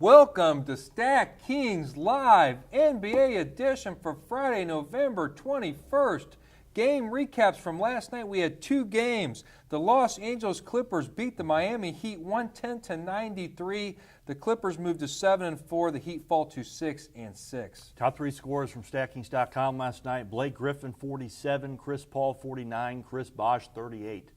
Welcome to Stack Kings Live NBA edition for Friday, November 21st. Game recaps from last night. We had two games. The Los Angeles Clippers beat the Miami Heat 110-93. The Clippers moved to 7-4. The Heat fall to 6-6. Top three scores from StackKings.com last night. Blake Griffin, 47. Chris Paul, 49. Chris Bosh, 38.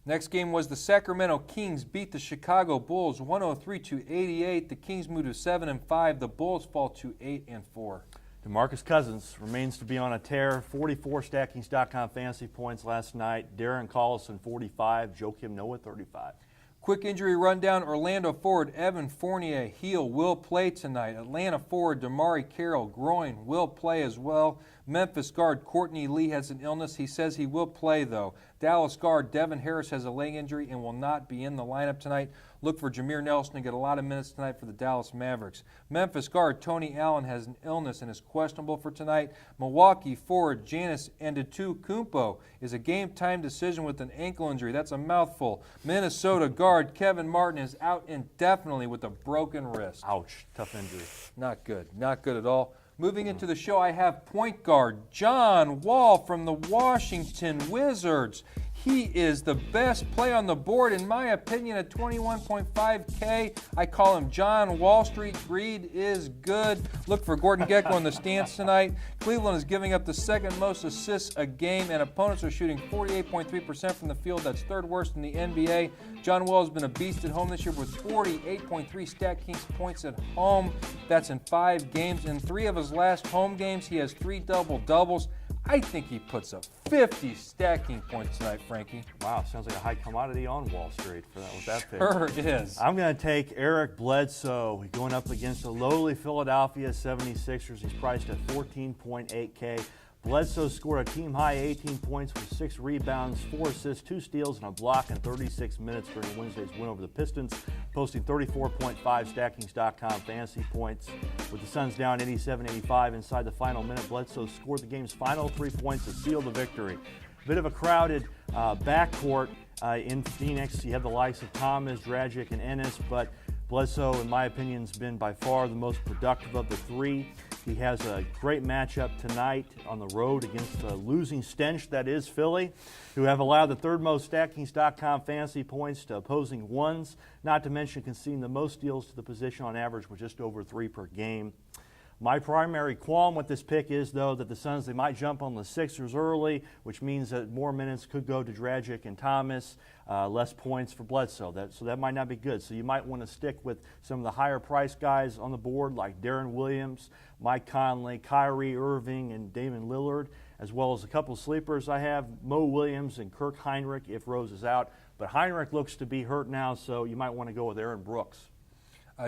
Next game was the Sacramento Kings beat the Chicago Bulls 103-88. The Kings move to 7-5. The Bulls fall to 8-4. DeMarcus Cousins remains to be on a tear. 44 StackKings.com fantasy points last night. Darren Collison, 45. Joakim Noah, 35. Quick injury rundown. Orlando forward Evan Fournier, heel, will play tonight. Atlanta forward Damari Carroll, groin, will play as well. Memphis guard Courtney Lee has an illness. He says he will play, though. Dallas guard Devin Harris has a leg injury and will not be in the lineup tonight. Look for Jameer Nelson to get a lot of minutes tonight for the Dallas Mavericks. Memphis guard Tony Allen has an illness and is questionable for tonight. Milwaukee forward Giannis Antetokounmpo is a game-time decision with an ankle injury. That's a mouthful. Minnesota guard Kevin Martin is out indefinitely with a broken wrist. Ouch, tough injury. Not good. Not good at all. Moving into the show, I have point guard John Wall from the Washington Wizards. He is the best play on the board, in my opinion, at 21.5K. I call him John Wall Street. Greed is good. Look for Gordon Gekko in the stands tonight. Cleveland is giving up the second most assists a game, and opponents are shooting 48.3% from the field. That's third worst in the NBA. John Wall has been a beast at home this year with 48.3 Stack Kings points at home. That's in 5 games. In 3 of his last home games, he has 3 double-doubles. I think he puts up 50 stacking points tonight, Frankie. Wow, sounds like a high commodity on Wall Street for that with that pick. Sure is. I'm going to take Eric Bledsoe going up against the lowly Philadelphia 76ers. He's priced at 14.8K. Bledsoe scored a team-high 18 points with 6 rebounds, 4 assists, 2 steals, and a block in 36 minutes during Wednesday's win over the Pistons, posting 34.5 StackKings.com fantasy points. With the Suns down 87-85 inside the final minute, Bledsoe scored the game's final 3 points to seal the victory. A bit of a crowded backcourt in Phoenix. You have the likes of Thomas, Dragic, and Ennis, but Bledsoe, in my opinion, has been by far the most productive of the 3. He has a great matchup tonight on the road against the losing stench that is Philly, who have allowed the third most StackKings.com fantasy points to opposing ones, not to mention conceding the most steals to the position on average with just over 3 per game. My primary qualm with this pick is, though, that the Suns, they might jump on the Sixers early, which means that more minutes could go to Dragic and Thomas, less points for Bledsoe. So that might not be good. So you might want to stick with some of the higher price guys on the board like Darren Williams, Mike Conley, Kyrie Irving, and Damian Lillard, as well as a couple sleepers I have, Mo Williams and Kirk Heinrich if Rose is out. But Heinrich looks to be hurt now, so you might want to go with Aaron Brooks.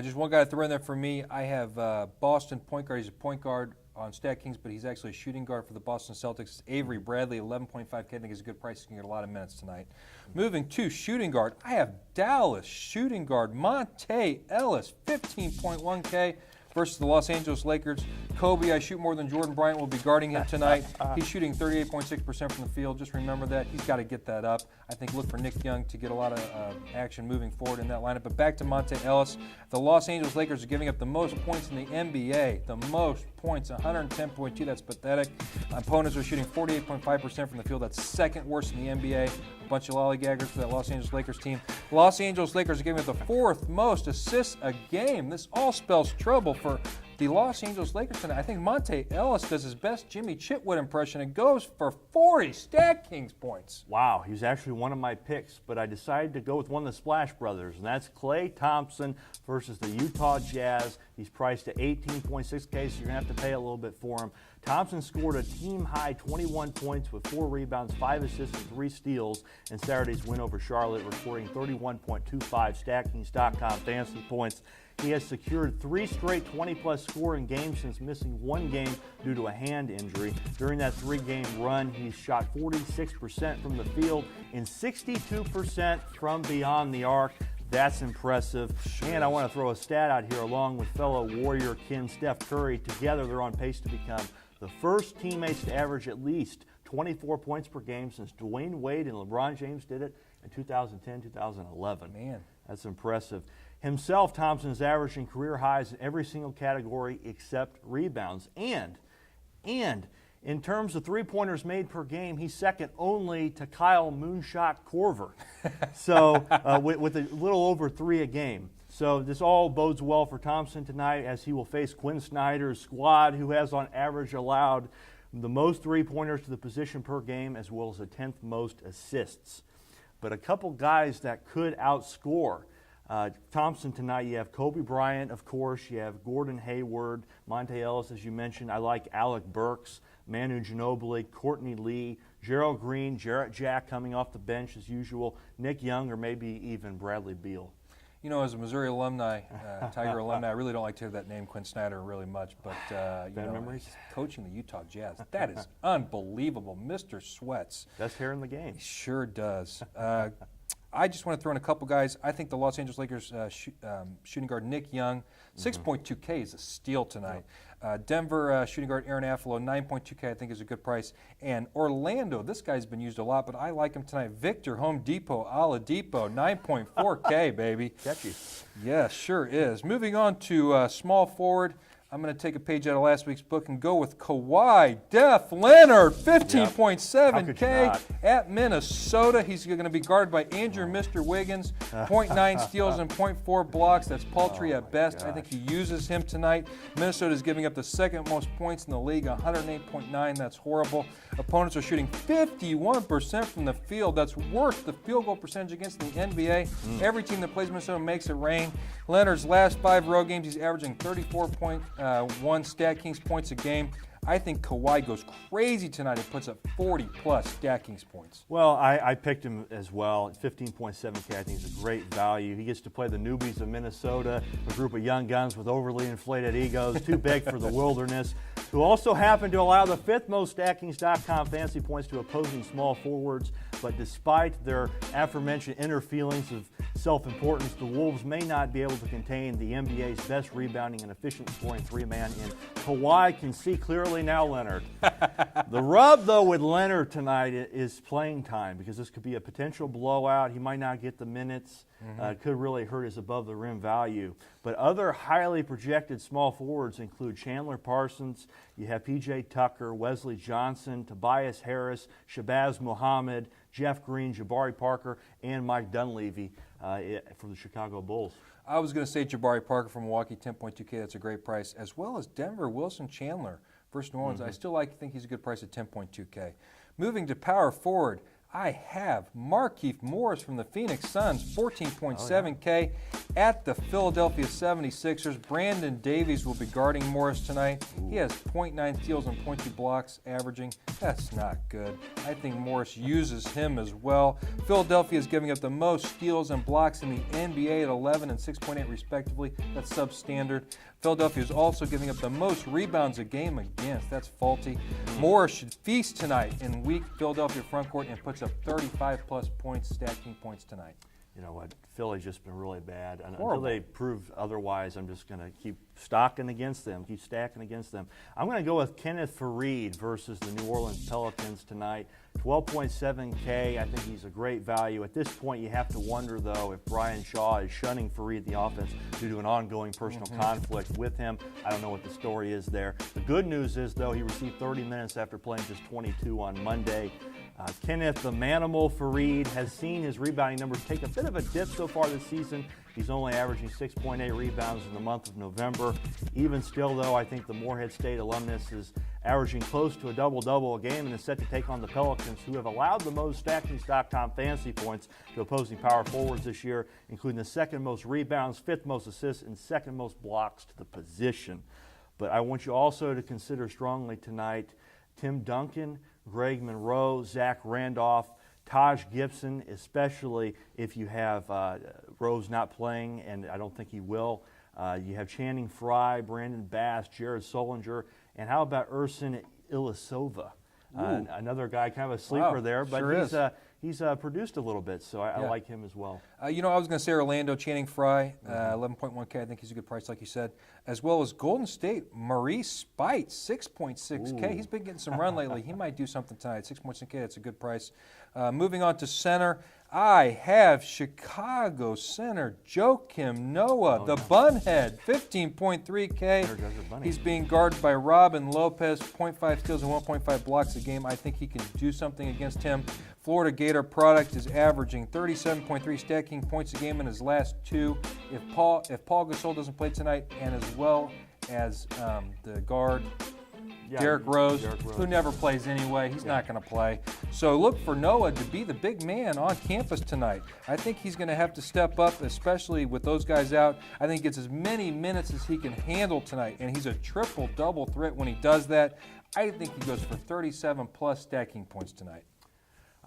Just one guy to throw in there for me. I have Boston point guard. He's a point guard on Stack Kings, but he's actually a shooting guard for the Boston Celtics. It's Avery Bradley, 11.5K. I think is a good price. He can get a lot of minutes tonight. Moving to shooting guard, I have Dallas shooting guard Monte Ellis, 15.1K. Versus the Los Angeles Lakers. Kobe, I shoot more than Jordan Bryant, will be guarding him tonight. He's shooting 38.6% from the field. Just remember that. He's got to get that up. I think look for Nick Young to get a lot of action moving forward in that lineup. But back to Monte Ellis. The Los Angeles Lakers are giving up the most points in the NBA. The most points, 110.2. That's pathetic. Opponents are shooting 48.5% from the field. That's second worst in the NBA. A bunch of lollygaggers for that Los Angeles Lakers team. Los Angeles Lakers are giving up the 4th most assists a game. This all spells trouble for the Los Angeles Lakers tonight. I think Monte Ellis does his best Jimmy Chitwood impression and goes for 40 Stack Kings points. Wow, he was actually one of my picks, but I decided to go with one of the Splash Brothers, and that's Klay Thompson versus the Utah Jazz. He's priced at 18.6K, so you're going to have to pay a little bit for him. Thompson scored a team-high 21 points with 4 rebounds, 5 assists, and 3 steals in Saturday's win over Charlotte, recording 31.25 StackKings.com fantasy points. He has secured 3 straight 20-plus scoring games since missing 1 game due to a hand injury. During that 3-game run, he's shot 46% from the field and 62% from beyond the arc. That's impressive. And I want to throw a stat out here along with fellow Warrior kin Steph Curry. Together, they're on pace to become the first teammates to average at least 24 points per game since Dwayne Wade and LeBron James did it in 2010, 2011. Man. That's impressive. Himself, Thompson is averaging career highs in every single category except rebounds. And in terms of three-pointers made per game, he's second only to Kyle Moonshot Korver. So with a little over 3 a game. So this all bodes well for Thompson tonight as he will face Quinn Snyder's squad, who has on average allowed the most three-pointers to the position per game, as well as the 10th most assists. But a couple guys that could outscore Thompson tonight, you have Kobe Bryant, of course. You have Gordon Hayward, Monte Ellis, as you mentioned. I like Alec Burks, Manu Ginobili, Courtney Lee, Gerald Green, Jarrett Jack coming off the bench as usual, Nick Young, or maybe even Bradley Beal. You know, as a Missouri alumni, Tiger alumni, I really don't like to hear that name, Quinn Snyder, really much. But, memories? Coaching the Utah Jazz, that is unbelievable. Mr. Sweats. Best hair in the game. He sure does. I just want to throw in a couple guys. I think the Los Angeles Lakers shooting guard Nick Young, 6.2K is a steal tonight. Denver shooting guard Aaron Affalo, 9.2K I think is a good price. And Orlando, this guy's been used a lot, but I like him tonight. Victor Home Depot, Oladipo, 9.4K, baby. Catchy. Yeah, sure is. Moving on to small forward. I'm going to take a page out of last week's book and go with Kawhi Def Leonard, 15.7K at Minnesota. He's going to be guarded by Andrew Mr. Wiggins, 0.9 steals and 0.4 blocks. That's paltry at best. I think he uses him tonight. Minnesota is giving up the second most points in the league, 108.9. That's horrible. Opponents are shooting 51% from the field. That's worse, the field goal percentage against the NBA. Every team that plays Minnesota makes it rain. Leonard's last 5 road games, he's averaging 34.1 Stat Kings points a game. I think Kawhi goes crazy tonight and puts up 40-plus Stat Kings points. Well, I picked him as well. 15.7K I think is a great value. He gets to play the newbies of Minnesota, a group of young guns with overly inflated egos, too big for the wilderness, who also happen to allow the 5th most StatKings.com fantasy points to opposing small forwards. But despite their aforementioned inner feelings of self-importance, the Wolves may not be able to contain the NBA's best rebounding and efficient scoring 3-man in Kawhi can see clearly now, Leonard. The rub, though, with Leonard tonight is playing time, because this could be a potential blowout. He might not get the minutes. It could really hurt his above-the-rim value. But other highly projected small forwards include Chandler Parsons, you have P.J. Tucker, Wesley Johnson, Tobias Harris, Shabazz Muhammad, Jeff Green, Jabari Parker, and Mike Dunleavy from the Chicago Bulls. I was going to say Jabari Parker from Milwaukee, 10.2K. That's a great price, as well as Denver Wilson Chandler versus New Orleans. I still think he's a good price at 10.2K. Moving to power forward, I have Markieff Morris from the Phoenix Suns, 14.7K at the Philadelphia 76ers. Brandon Davies will be guarding Morris tonight. He has 0.9 steals and 0.2 blocks averaging. That's not good. I think Morris uses him as well. Philadelphia is giving up the most steals and blocks in the NBA at 11 and 6.8 respectively. That's substandard. Philadelphia is also giving up the most rebounds a game against. That's faulty. Morris should feast tonight in weak Philadelphia front court and puts up 35-plus points, Stat King points tonight. You know what? Philly's just been really bad. And Horrible. until they prove otherwise, I'm just going to keep stacking against them. I'm going to go with Kenneth Farid versus the New Orleans Pelicans tonight. 12.7K. I think he's a great value. At this point, you have to wonder, though, if Brian Shaw is shunning Farid the offense due to an ongoing personal conflict with him. I don't know what the story is there. The good news is, though, he received 30 minutes after playing just 22 on Monday. Kenneth the Manimal Farid has seen his rebounding numbers take a bit of a dip so far this season. He's only averaging 6.8 rebounds in the month of November. Even still, though, I think the Morehead State alumnus is averaging close to a double-double a game and is set to take on the Pelicans, who have allowed the most StatKings.com fantasy points to opposing power forwards this year, including the 2nd most rebounds, 5th most assists, and 2nd most blocks to the position. But I want you also to consider strongly tonight Tim Duncan, Greg Monroe, Zach Randolph, Taj Gibson, especially if you have Rose not playing, and I don't think he will. You have Channing Frye, Brandon Bass, Jared Solinger, and how about Ersan Ilyasova? Another guy, kind of a sleeper there, but sure he's produced a little bit, so I like him as well. I was going to say Orlando, Channing Frye, 11.1K. I think he's a good price, like you said, as well as Golden State, Maurice Spite, 6.6K. He's been getting some run lately. He might do something tonight. 6.6K, that's a good price. Moving on to center, I have Chicago center Joakim Noah, the bunhead, 15.3K. There goes the bunny. He's being guarded by Robin Lopez, 0.5 steals and 1.5 blocks a game. I think he can do something against him. Florida Gator product is averaging 37.3 stacking points a game in his last two. If Paul Gasol doesn't play tonight, and as well as the guard, Derrick Rose, who never plays anyway. He's not going to play. So look for Noah to be the big man on campus tonight. I think he's going to have to step up, especially with those guys out. I think he gets as many minutes as he can handle tonight, and he's a triple-double threat when he does that. I think he goes for 37-plus stacking points tonight.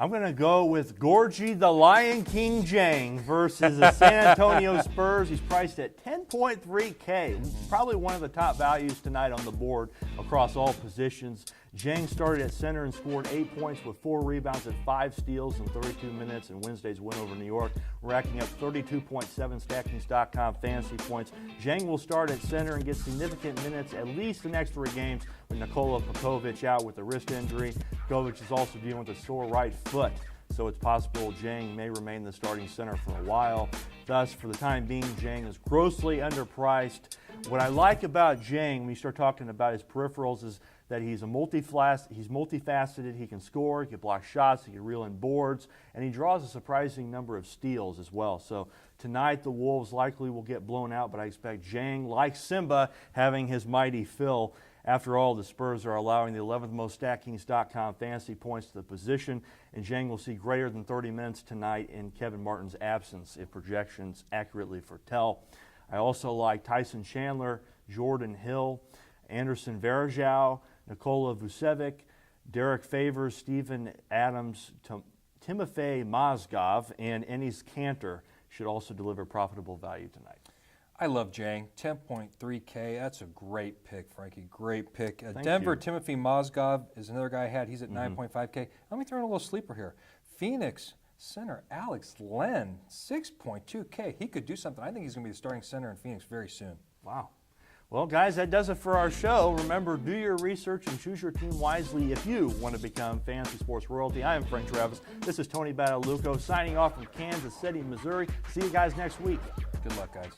I'm going to go with Gorgie the Lion King Jang versus the San Antonio Spurs. He's priced at 10.3K. Probably one of the top values tonight on the board across all positions. Jang started at center and scored 8 points with 4 rebounds and 5 steals in 32 minutes in Wednesday's win over New York, racking up 32.7 Stackings.com fantasy points. Jang will start at center and get significant minutes at least the next 3 games with Nikola Popovic out with a wrist injury. Popovic is also dealing with a sore right foot, so it's possible Jang may remain the starting center for a while. Thus, for the time being, Jang is grossly underpriced. What I like about Jang, when you start talking about his peripherals, is that he's multifaceted. He can score, he can block shots, he can reel in boards, and he draws a surprising number of steals as well. So tonight the Wolves likely will get blown out, but I expect Jang, like Simba, having his mighty fill. After all, the Spurs are allowing the 11th most Stackings.com fantasy points to the position, and Jang will see greater than 30 minutes tonight in Kevin Martin's absence, if projections accurately foretell. I also like Tyson Chandler, Jordan Hill, Anderson Varejao, Nikola Vucevic, Derek Favors, Steven Adams, Timofey Mozgov, and Enes Kanter should also deliver profitable value tonight. I love Jang, 10.3K. That's a great pick, Frankie. Great pick. Denver, Timothy Mozgov is another guy I had. He's at 9.5K. Let me throw in a little sleeper here. Phoenix center Alex Len, 6.2K. He could do something. I think he's going to be the starting center in Phoenix very soon. Wow. Well, guys, that does it for our show. Remember, do your research and choose your team wisely if you want to become fantasy sports royalty. I am Frank Travis. This is Tony Battalucco signing off from Kansas City, Missouri. See you guys next week. Good luck, guys.